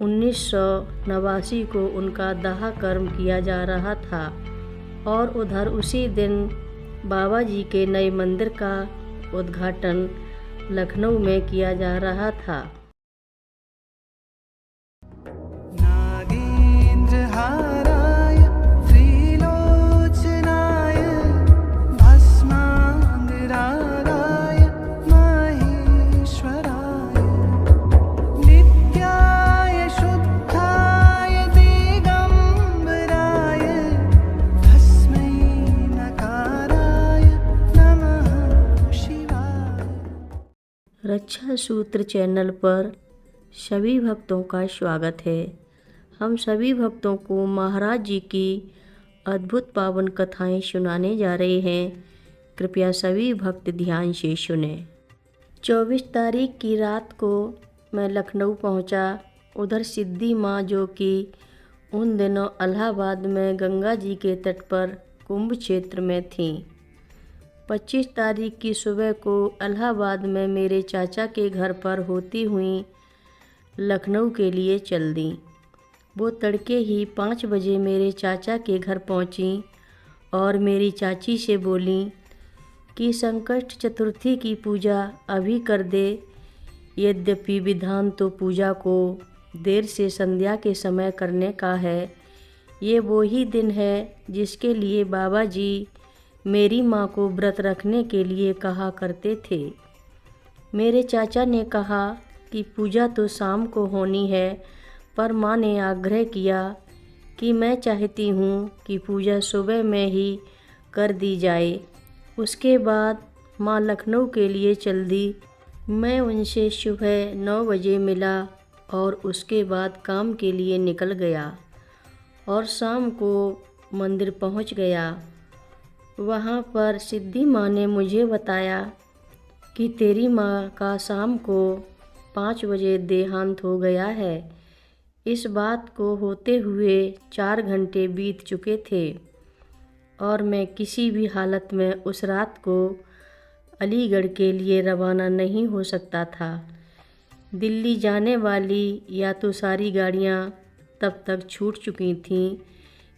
1989 को उनका दाह कर्म किया जा रहा था और उधर उसी दिन बाबा जी के नए मंदिर का उद्घाटन लखनऊ में किया जा रहा था। नागेन्द्रहाराय त्रिलोचनाय भस्माङ्गरागाय महेश्वराय नित्याय शुद्धाय दिगम्बराय तस्मै नकाराय नमः शिवाय। रक्षा सूत्र चैनल पर सभी भक्तों का स्वागत है। हम सभी भक्तों को महाराज जी की अद्भुत पावन कथाएं सुनाने जा रहे हैं। कृपया सभी भक्त ध्यान से सुने। 24 तारीख की रात को मैं लखनऊ पहुंचा। उधर सिद्धि माँ, जो कि उन दिनों इलाहाबाद में गंगा जी के तट पर कुंभ क्षेत्र में थीं, 25 तारीख की सुबह को इलाहाबाद में मेरे चाचा के घर पर होती हुई लखनऊ के लिए चल दी। वो तड़के ही 5 बजे मेरे चाचा के घर पहुंची और मेरी चाची से बोली कि संकष्ट चतुर्थी की पूजा अभी कर दे। यद्यपि विधान तो पूजा को देर से संध्या के समय करने का है। ये वो ही दिन है जिसके लिए बाबा जी मेरी माँ को व्रत रखने के लिए कहा करते थे। मेरे चाचा ने कहा कि पूजा तो शाम को होनी है, पर माँ ने आग्रह किया कि मैं चाहती हूँ कि पूजा सुबह में ही कर दी जाए। उसके बाद माँ लखनऊ के लिए चल दी। मैं उनसे सुबह 9 बजे मिला और उसके बाद काम के लिए निकल गया और शाम को मंदिर पहुँच गया। वहाँ पर सिद्धि माँ ने मुझे बताया कि तेरी माँ का शाम को 5 बजे देहांत हो गया है। इस बात को होते हुए 4 घंटे बीत चुके थे और मैं किसी भी हालत में उस रात को अलीगढ़ के लिए रवाना नहीं हो सकता था। दिल्ली जाने वाली या तो सारी गाड़ियाँ तब तक छूट चुकी थीं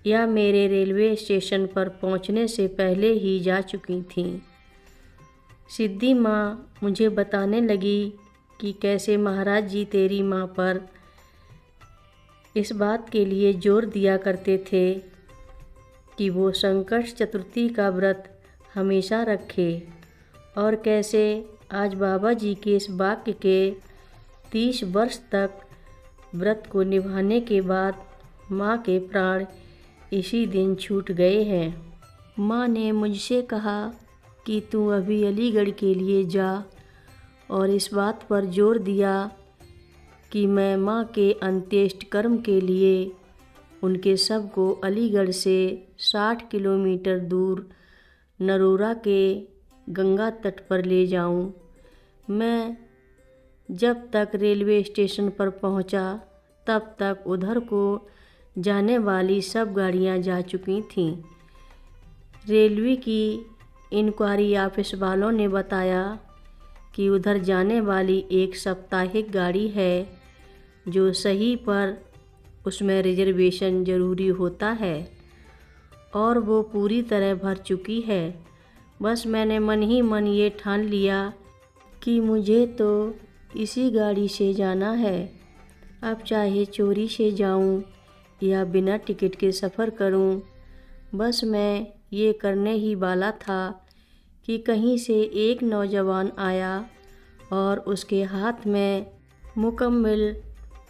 या मेरे रेलवे स्टेशन पर पहुंचने से पहले ही जा चुकी थीं। सिद्धि माँ मुझे बताने लगी कि कैसे महाराज जी तेरी माँ पर इस बात के लिए जोर दिया करते थे कि वो संकष्ट चतुर्थी का व्रत हमेशा रखे और कैसे आज बाबा जी के इस वाक्य के 30 वर्ष तक व्रत को निभाने के बाद माँ के प्राण इसी दिन छूट गए हैं। माँ ने मुझसे कहा कि तू अभी अलीगढ़ के लिए जा और इस बात पर जोर दिया कि मैं माँ के अंत्येष्टि कर्म के लिए उनके शव को अलीगढ़ से 60 किलोमीटर दूर नरोरा के गंगा तट पर ले जाऊं। मैं जब तक रेलवे स्टेशन पर पहुंचा तब तक उधर को जाने वाली सब गाड़ियां जा चुकी थीं। रेलवे की इंक्वायरी ऑफिस वालों ने बताया कि उधर जाने वाली एक साप्ताहिक गाड़ी है जो सही पर उसमें रिजर्वेशन ज़रूरी होता है और वो पूरी तरह भर चुकी है। बस मैंने मन ही मन ये ठान लिया कि मुझे तो इसी गाड़ी से जाना है। अब चाहे चोरी से जाऊं या बिना टिकट के सफ़र करूं, बस मैं ये करने ही वाला था कि कहीं से एक नौजवान आया और उसके हाथ में मुकम्मल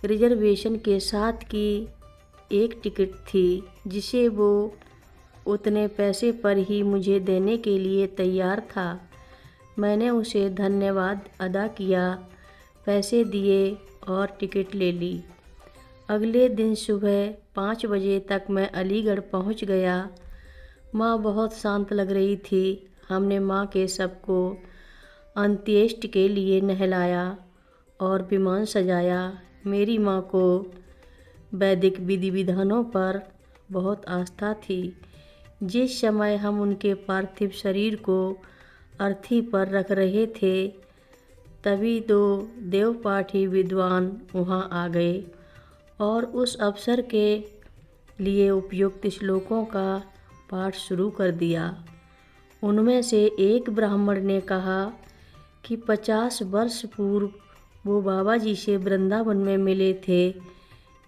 रिजर्वेशन के साथ की एक टिकट थी जिसे वो उतने पैसे पर ही मुझे देने के लिए तैयार था। मैंने उसे धन्यवाद अदा किया, पैसे दिए और टिकट ले ली। अगले दिन सुबह 5 बजे तक मैं अलीगढ़ पहुंच गया। माँ बहुत शांत लग रही थी। हमने माँ के शव को अंत्येष्टि के लिए नहलाया और विमान सजाया। मेरी माँ को वैदिक विधि विधानों पर बहुत आस्था थी। जिस समय हम उनके पार्थिव शरीर को अर्थी पर रख रहे थे, तभी 2 देवपाठी विद्वान वहाँ आ गए और उस अवसर के लिए उपयुक्त श्लोकों का पाठ शुरू कर दिया। उनमें से एक ब्राह्मण ने कहा कि 50 वर्ष पूर्व वो बाबा जी से वृंदावन में मिले थे।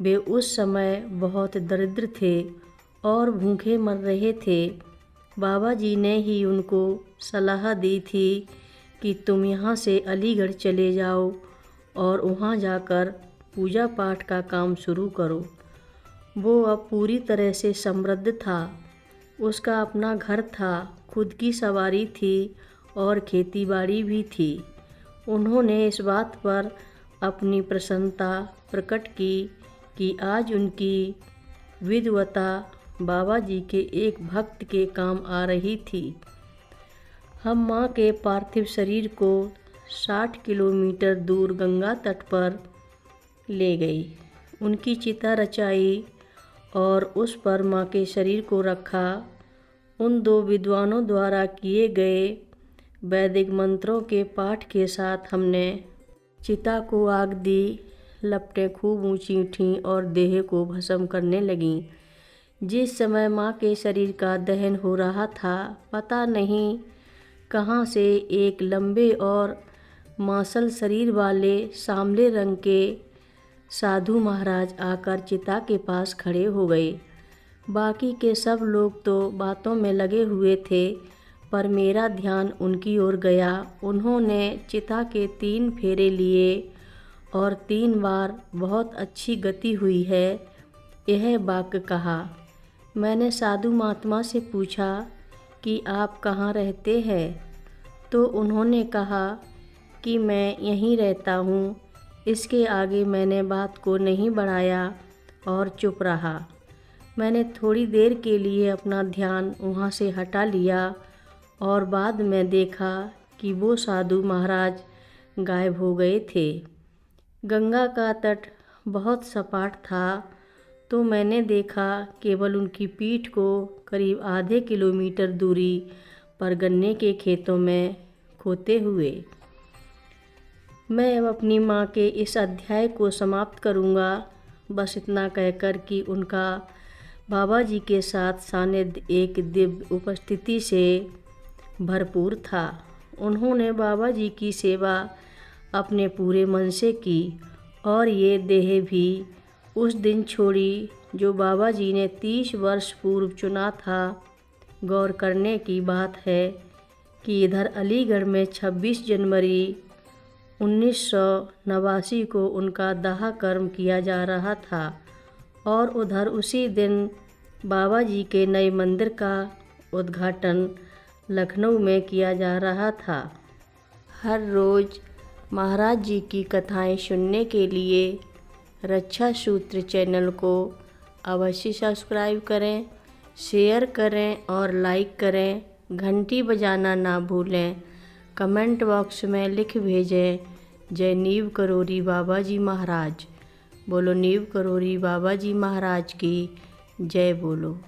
वे उस समय बहुत दरिद्र थे और भूखे मर रहे थे। बाबा जी ने ही उनको सलाह दी थी कि तुम यहाँ से अलीगढ़ चले जाओ और वहाँ जाकर पूजा पाठ का काम शुरू करो। वो अब पूरी तरह से समृद्ध था। उसका अपना घर था, खुद की सवारी थी और खेतीबाड़ी भी थी। उन्होंने इस बात पर अपनी प्रसन्नता प्रकट की कि आज उनकी विधवता बाबा जी के एक भक्त के काम आ रही थी। हम माँ के पार्थिव शरीर को 60 किलोमीटर दूर गंगा तट पर ले गई। उनकी चिता रचाई और उस पर माँ के शरीर को रखा। उन दो विद्वानों द्वारा किए गए वैदिक मंत्रों के पाठ के साथ हमने चिता को आग दी। लपटें खूब ऊंची उठीं और देह को भस्म करने लगीं। जिस समय माँ के शरीर का दहन हो रहा था, पता नहीं कहाँ से एक लंबे और मांसल शरीर वाले सांवले रंग के साधु महाराज आकर चिता के पास खड़े हो गए। बाकी के सब लोग तो बातों में लगे हुए थे, पर मेरा ध्यान उनकी ओर गया। उन्होंने चिता के 3 फेरे लिए और 3 बार बहुत अच्छी गति हुई है, यह वाक्य कहा। मैंने साधु महात्मा से पूछा कि आप कहाँ रहते हैं, तो उन्होंने कहा कि मैं यहीं रहता हूँ। इसके आगे मैंने बात को नहीं बढ़ाया और चुप रहा। मैंने थोड़ी देर के लिए अपना ध्यान वहाँ से हटा लिया और बाद में देखा कि वो साधु महाराज गायब हो गए थे। गंगा का तट बहुत सपाट था, तो मैंने देखा केवल उनकी पीठ को करीब आधे किलोमीटर दूरी पर गन्ने के खेतों में खोते हुए। मैं अब अपनी माँ के इस अध्याय को समाप्त करूँगा, बस इतना कहकर कि उनका बाबा जी के साथ सानिध्य एक दिव्य उपस्थिति से भरपूर था। उन्होंने बाबा जी की सेवा अपने पूरे मन से की और ये देह भी उस दिन छोड़ी जो बाबा जी ने 30 वर्ष पूर्व चुना था। गौर करने की बात है कि इधर अलीगढ़ में 26 जनवरी 1989 को उनका दाह कर्म किया जा रहा था और उधर उसी दिन बाबा जी के नए मंदिर का उद्घाटन लखनऊ में किया जा रहा था। हर रोज़ महाराज जी की कथाएं सुनने के लिए रक्षा सूत्र चैनल को अवश्य सब्सक्राइब करें, शेयर करें और लाइक करें। घंटी बजाना ना भूलें। कमेंट बॉक्स में लिख भेजें, जय नीव करोरी बाबा जी महाराज। बोलो नीव करोरी बाबा जी महाराज की जय बोलो।